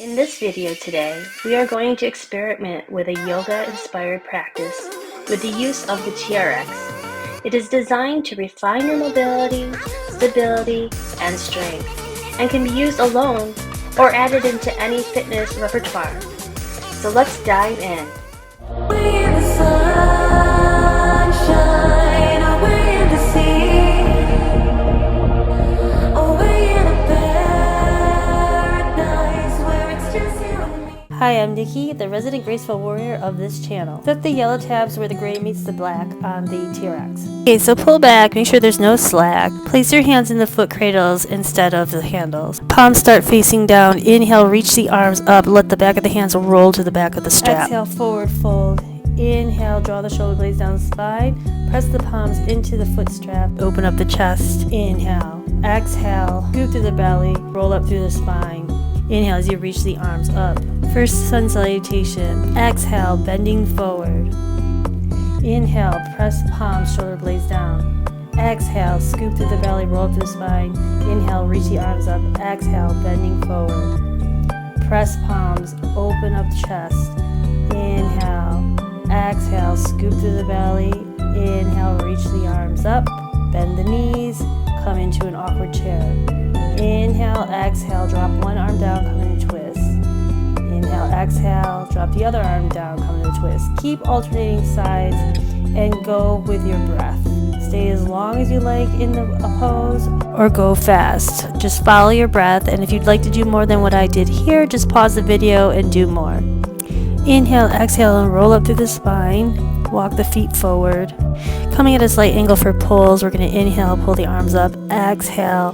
In this video today, we are going to experiment with a yoga-inspired practice with the use of the TRX. It is designed to refine your mobility, stability, and strength, and can be used alone or added into any fitness repertoire. So let's dive in. Hi, I'm Nikki, the resident graceful warrior of this channel. Flip the yellow tabs where the gray meets the black on the TRX. Okay, so pull back, make sure there's no slack. Place your hands in the foot cradles instead of the handles. Palms start facing down. Inhale, reach the arms up. Let the back of the hands roll to the back of the strap. Exhale, forward fold. Inhale, draw the shoulder blades down the spine. Press the palms into the foot strap. Open up the chest. Inhale. Exhale, scoop through the belly. Roll up through the spine. Inhale as you reach the arms up. First sun salutation. Exhale, bending forward. Inhale, press palms, shoulder blades down. Exhale, scoop through the belly, roll up through the spine. Inhale, reach the arms up. Exhale, bending forward. Press palms, open up chest. Inhale, exhale, scoop through the belly. Inhale, reach the arms up. Bend the knees, come into an awkward chair. Inhale, exhale, drop one arm down, come into twist. Inhale, exhale, drop the other arm down, come into twist. Keep alternating sides and go with your breath. Stay as long as you like in the pose or go fast. Just follow your breath, and if you'd like to do more than what I did here, just pause the video and do more. Inhale, exhale, and roll up through the spine. Walk the feet forward. Coming at a slight angle for pulls, we're going to inhale, pull the arms up. Exhale,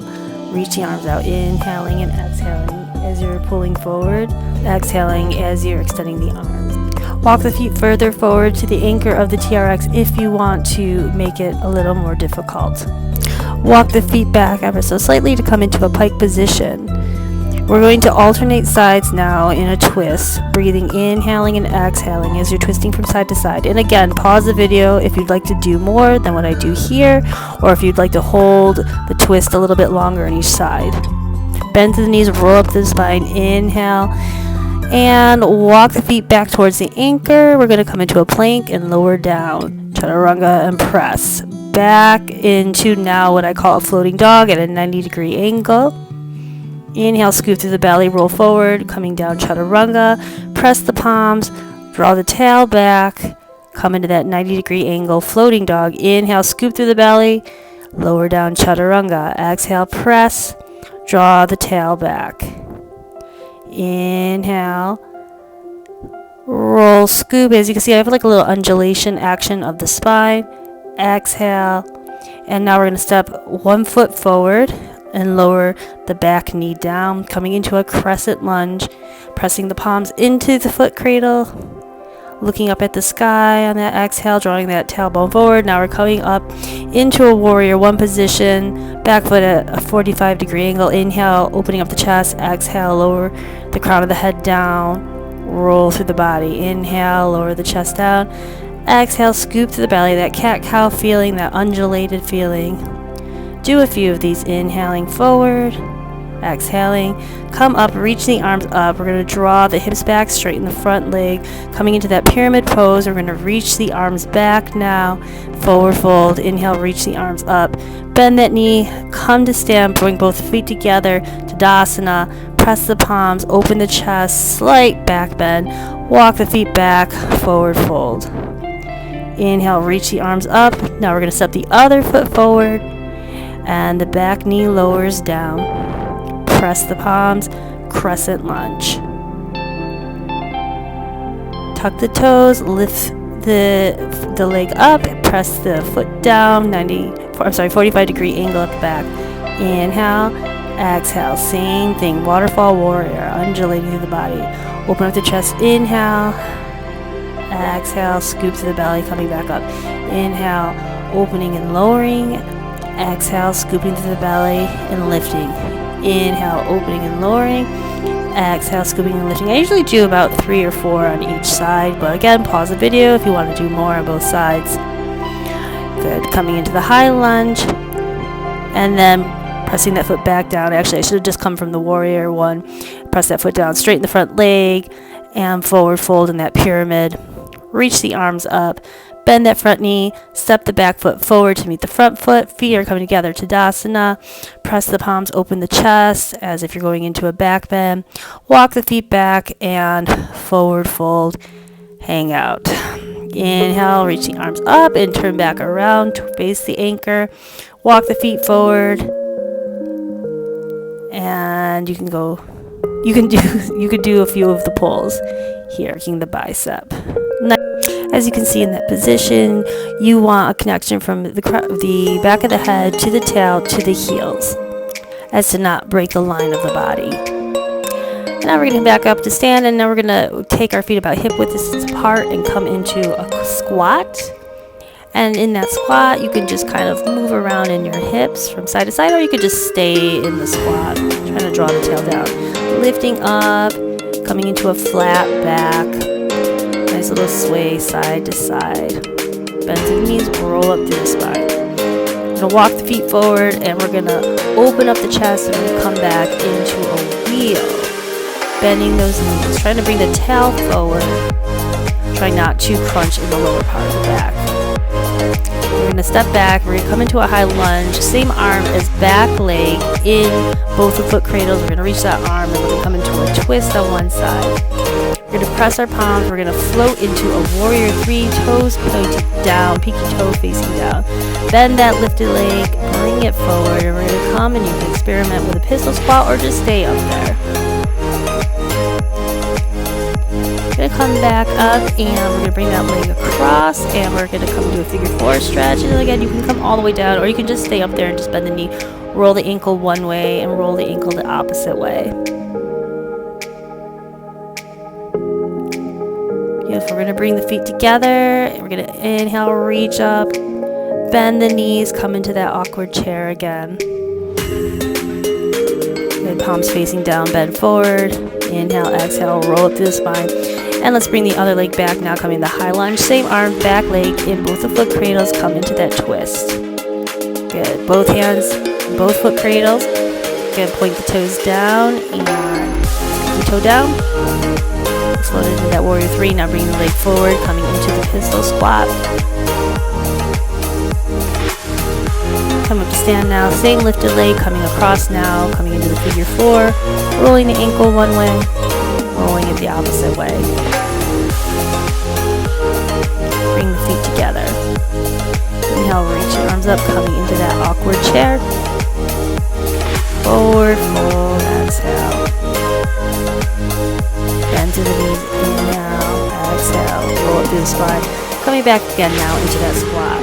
reach the arms out. Inhaling and exhaling as you're pulling forward. Exhaling as you're extending the arms. Walk the feet further forward to the anchor of the TRX if you want to make it a little more difficult. Walk the feet back ever so slightly to come into a pike position. We're going to alternate sides now in a twist, breathing, inhaling and exhaling as you're twisting from side to side. And again, pause the video if you'd like to do more than what I do here, or if you'd like to hold the twist a little bit longer on each side. Bend to the knees, roll up the spine, inhale, and walk the feet back towards the anchor. We're going to come into a plank and lower down, chaturanga, and press. Back into now what I call a floating dog at a 90-degree angle. Inhale, scoop through the belly, roll forward, coming down chaturanga. Press the palms, draw the tail back, come into that 90-degree angle, floating dog. Inhale, scoop through the belly, lower down chaturanga. Exhale, press, draw the tail back. Inhale, roll, scoop. As you can see, I have like a little undulation action of the spine. Exhale, and now we're going to step one foot forward and lower the back knee down, coming into a crescent lunge, pressing the palms into the foot cradle, looking up at the sky on that exhale, drawing that tailbone forward. Now we're coming up into a warrior one position, back foot at a 45-degree angle. Inhale, opening up the chest. Exhale, lower the crown of the head down, roll through the body. Inhale, lower the chest down. Exhale, scoop to the belly, that cat-cow feeling, that undulated feeling. Do a few of these, inhaling forward, exhaling, come up, reach the arms up. We're going to draw the hips back, straighten the front leg, coming into that pyramid pose. We're going to reach the arms back now, forward fold, inhale, reach the arms up, bend that knee, come to stand, bring both feet together, Tadasana, press the palms, open the chest, slight back bend, walk the feet back, forward fold. Inhale, reach the arms up. Now we're going to step the other foot forward, and the back knee lowers down. Press the palms, crescent lunge. Tuck the toes, lift the leg up, press the foot down, 45-degree angle at the back. Inhale, exhale, same thing, waterfall warrior, undulating through the body. Open up the chest, inhale, exhale, scoop to the belly, coming back up. Inhale, opening and lowering. Exhale, scooping to the belly and lifting. Inhale, opening and lowering. Exhale, scooping and lifting. I usually do about 3 or 4 on each side, but again, pause the video if you want to do more on both sides. Good. Coming into the high lunge, and then pressing that foot back down. Actually, I should have just come from the warrior one. press that foot down, straighten the front leg, and forward fold in that pyramid. Reach the arms up, bend that front knee, step the back foot forward to meet the front foot. Feet are coming together, Tadasana. Press the palms, open the chest as if you're going into a back bend. Walk the feet back and forward fold, hang out. Inhale, reach the arms up and turn back around to face the anchor. Walk the feet forward, and you can do a few of the pulls here, working the bicep. As you can see in that position, you want a connection from the back of the head to the tail to the heels, as to not break the line of the body. Now we're going to back up to stand, and now we're going to take our feet about hip width distance apart and come into a squat. And in that squat, you can just kind of move around in your hips from side to side, or you could just stay in the squat, trying to draw the tail down. Lifting up, coming into a flat back. Nice little sway side to side. Bend the knees, roll up through the spine. We're going to walk the feet forward, and we're going to open up the chest, and we're going to come back into a wheel. Bending those knees, trying to bring the tail forward. Try not to crunch in the lower part of the back. We're going to step back. We're going to come into a high lunge. Same arm as back leg in both the foot cradles. We're going to reach that arm, and we're going to come into a twist on one side. We're going to press our palms. We're going to float into a warrior three, toes pointed down, pinky toe facing down. Bend that lifted leg, bring it forward, and we're going to come, and you can experiment with a pistol squat or just stay up there. We're going to come back up, and we're going to bring that leg across, and we're going to come into a figure four stretch. And again, you can come all the way down, or you can just stay up there and just bend the knee, roll the ankle one way, and roll the ankle the opposite way. Yes, we're going to bring the feet together, and we're going to inhale, reach up, bend the knees, come into that awkward chair again. Good, palms facing down, bend forward. Inhale, exhale, roll up through the spine. And let's bring the other leg back now, coming to high lunge. Same arm, back leg in both the foot cradles, come into that twist. Good. Both hands, both foot cradles. Good. Point the toes down and pinky toe down. Float into that warrior three. Now bring the leg forward, coming into the pistol squat. Come up to stand now. Same lifted leg coming across now, coming into the figure four. Rolling the ankle one way, rolling it the opposite way. Bring the feet together. Inhale, reach your arms up, coming into that awkward chair. Forward fold, exhale. Bend to the knees, inhale, exhale. Roll up through the spine. Coming back again now into that squat.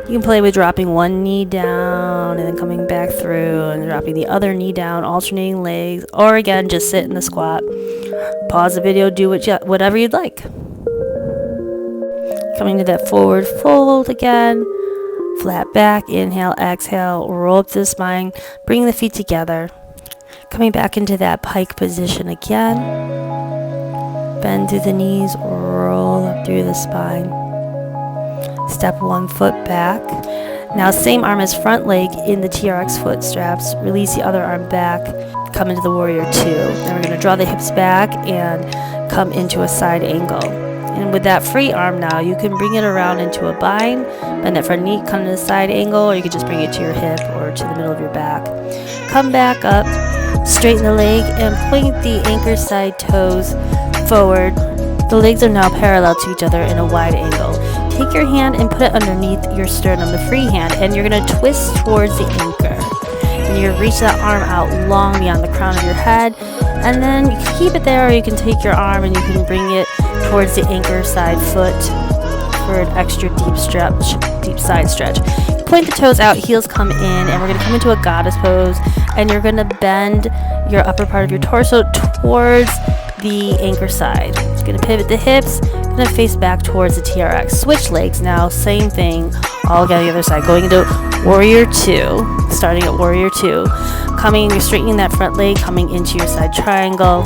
You can play with dropping one knee down and then coming back through and dropping the other knee down, alternating legs, or again, just sit in the squat. Pause the video, do whatever you'd like. Coming to that forward fold again, flat back, inhale, exhale, roll up to the spine, bring the feet together. Coming back into that pike position again. Bend through the knees, roll up through the spine. Step one foot back. Now same arm as front leg in the TRX foot straps. Release the other arm back. Come into the warrior two. Then we're going to draw the hips back and come into a side angle. And with that free arm now, you can bring it around into a bind. Bend that front knee, come to the side angle, or you can just bring it to your hip or to the middle of your back. Come back up, straighten the leg, and point the anchor side toes forward. The legs are now parallel to each other in a wide angle. Take your hand and put it underneath your sternum, the free hand, and you're going to twist towards the anchor. And you're going to reach that arm out long beyond the crown of your head. And then you can keep it there, or you can take your arm and you can bring it towards the anchor side foot for an extra deep stretch, deep side stretch. Point the toes out, heels come in, and we're going to come into a goddess pose. And you're going to bend your upper part of your torso towards the anchor side. You're going to pivot the hips, going to face back towards the TRX. Switch legs now, same thing, all again the other side. Going into warrior two, starting at warrior two. You're straightening that front leg, coming into your side triangle.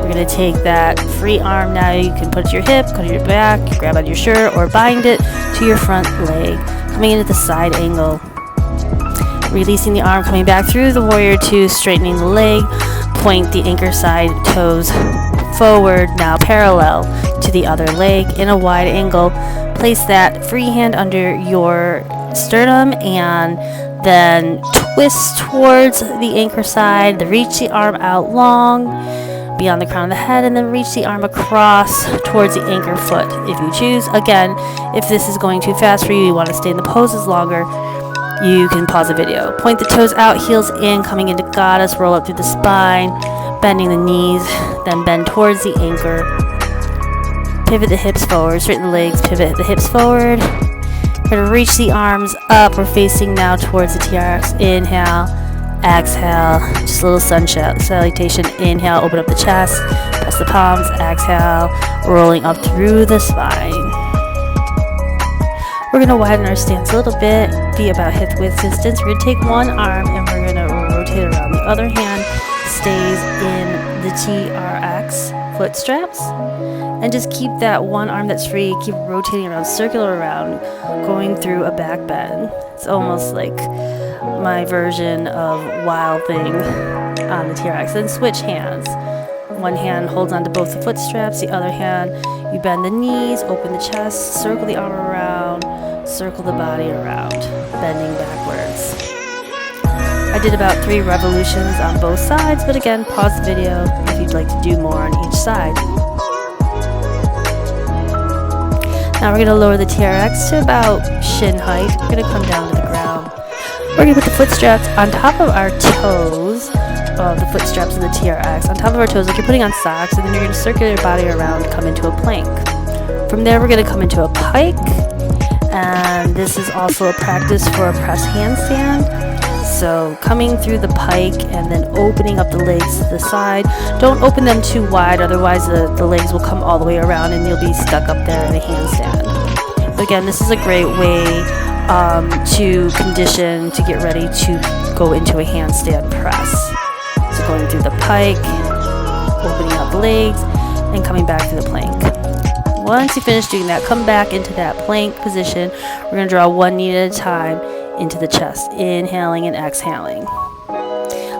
We're going to take that free arm now. You can put it to your hip, go to your back, grab on your shirt, or bind it to your front leg. Coming into the side angle. Releasing the arm, coming back through the warrior two, straightening the leg, point the anchor side toes forward, now parallel to the other leg in a wide angle. Place that free hand under your sternum and then twist towards the anchor side, then reach the arm out long beyond the crown of the head, and then reach the arm across towards the anchor foot if you choose. Again, if this is going too fast for you, you want to stay in the poses longer, you can pause the video. Point the toes out, heels in, coming into goddess, roll up through the spine, bending the knees, then bend towards the anchor. Pivot the hips forward, straighten the legs, pivot the hips forward. We're going to reach the arms up. We're facing now towards the TRX. Inhale, exhale, just a little sun salutation. Inhale, open up the chest, press the palms, exhale, rolling up through the spine. We're going to widen our stance a little bit, be about hip width distance. We're going to take one arm and we're going to rotate around. The other hand stays in the TRX foot straps. And just keep that one arm that's free, keep rotating around, circular around, going through a back bend. It's almost like my version of Wild Thing on the TRX. Then switch hands. One hand holds onto both the foot straps, the other hand, you bend the knees, open the chest, circle the arm around, circle the body around, bending backwards. I did about 3 revolutions on both sides, but again, pause the video if you'd like to do more on each side. Now we're going to lower the TRX to about shin height. We're going to come down to the ground. We're going to put the foot straps on top of our toes, the foot straps of the TRX, on top of our toes like you're putting on socks, and then you're going to circle your body around, come into a plank. From there, we're going to come into a pike, and this is also a practice for a press handstand. So coming through the pike and then opening up the legs to the side. Don't open them too wide, otherwise the legs will come all the way around and you'll be stuck up there in a handstand. But again, this is a great way to condition to get ready to go into a handstand press. So going through the pike, opening up the legs, and coming back to the plank. Once you finish doing that, come back into that plank position. We're going to draw one knee at a time into the chest, inhaling and exhaling.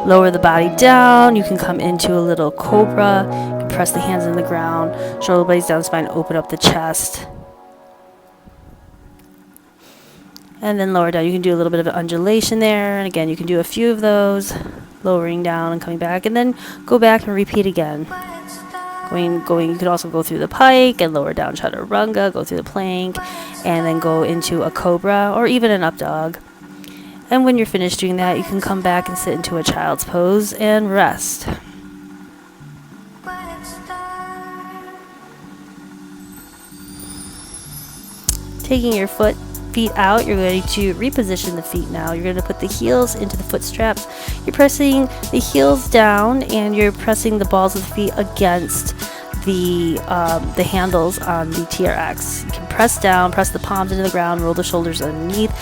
Lower the body down. You can come into a little cobra. You can press the hands in the ground, shoulder blades down the spine, open up the chest. And then lower down. You can do a little bit of an undulation there. And again, you can do a few of those, lowering down and coming back, and then go back and repeat again. Going. You could also go through the pike and lower down chaturanga, go through the plank, and then go into a cobra or even an up dog. And when you're finished doing that, you can come back and sit into a child's pose and rest. Taking your feet out, you're going to reposition the feet now. You're going to put the heels into the foot straps. You're pressing the heels down and you're pressing the balls of the feet against the handles on the TRX. You can press down, press the palms into the ground, roll the shoulders underneath,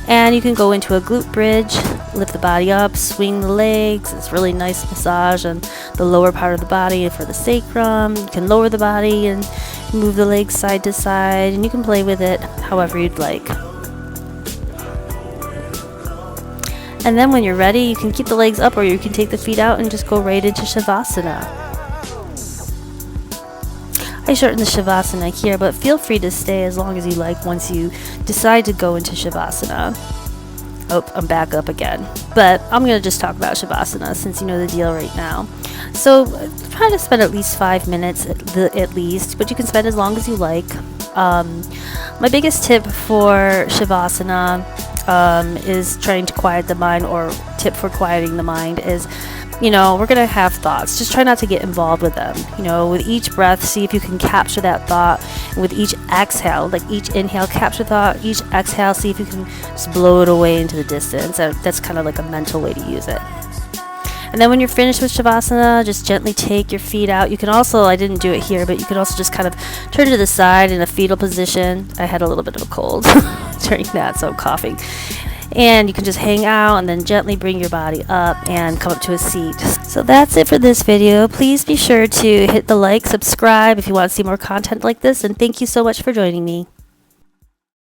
and you can go into a glute bridge, lift the body up, swing the legs. It's really nice massage on the lower part of the body for the sacrum. You can lower the body and move the legs side to side, and you can play with it however you'd like. And then when you're ready, you can keep the legs up or you can take the feet out and just go right into Shavasana. I shorten the Shavasana here, but feel free to stay as long as you like once you decide to go into Shavasana. Oh, I'm back up again. But I'm going to just talk about Shavasana since you know the deal right now. So try to spend at least 5 minutes at least, but you can spend as long as you like. My biggest tip for Shavasana is trying to quiet the mind, or tip for quieting the mind is, we're going to have thoughts. Just try not to get involved with them. With each breath, see if you can capture that thought. With each exhale, like each inhale, capture thought. Each exhale, see if you can just blow it away into the distance. That's kind of like a mental way to use it. And then when you're finished with Shavasana, just gently take your feet out. You can also, I didn't do it here, but you can also just kind of turn to the side in a fetal position. I had a little bit of a cold during that, so I'm coughing. And you can just hang out and then gently bring your body up and come up to a seat. So that's it for this video. Please be sure to hit the like, subscribe if you want to see more content like this, and thank you so much for joining me.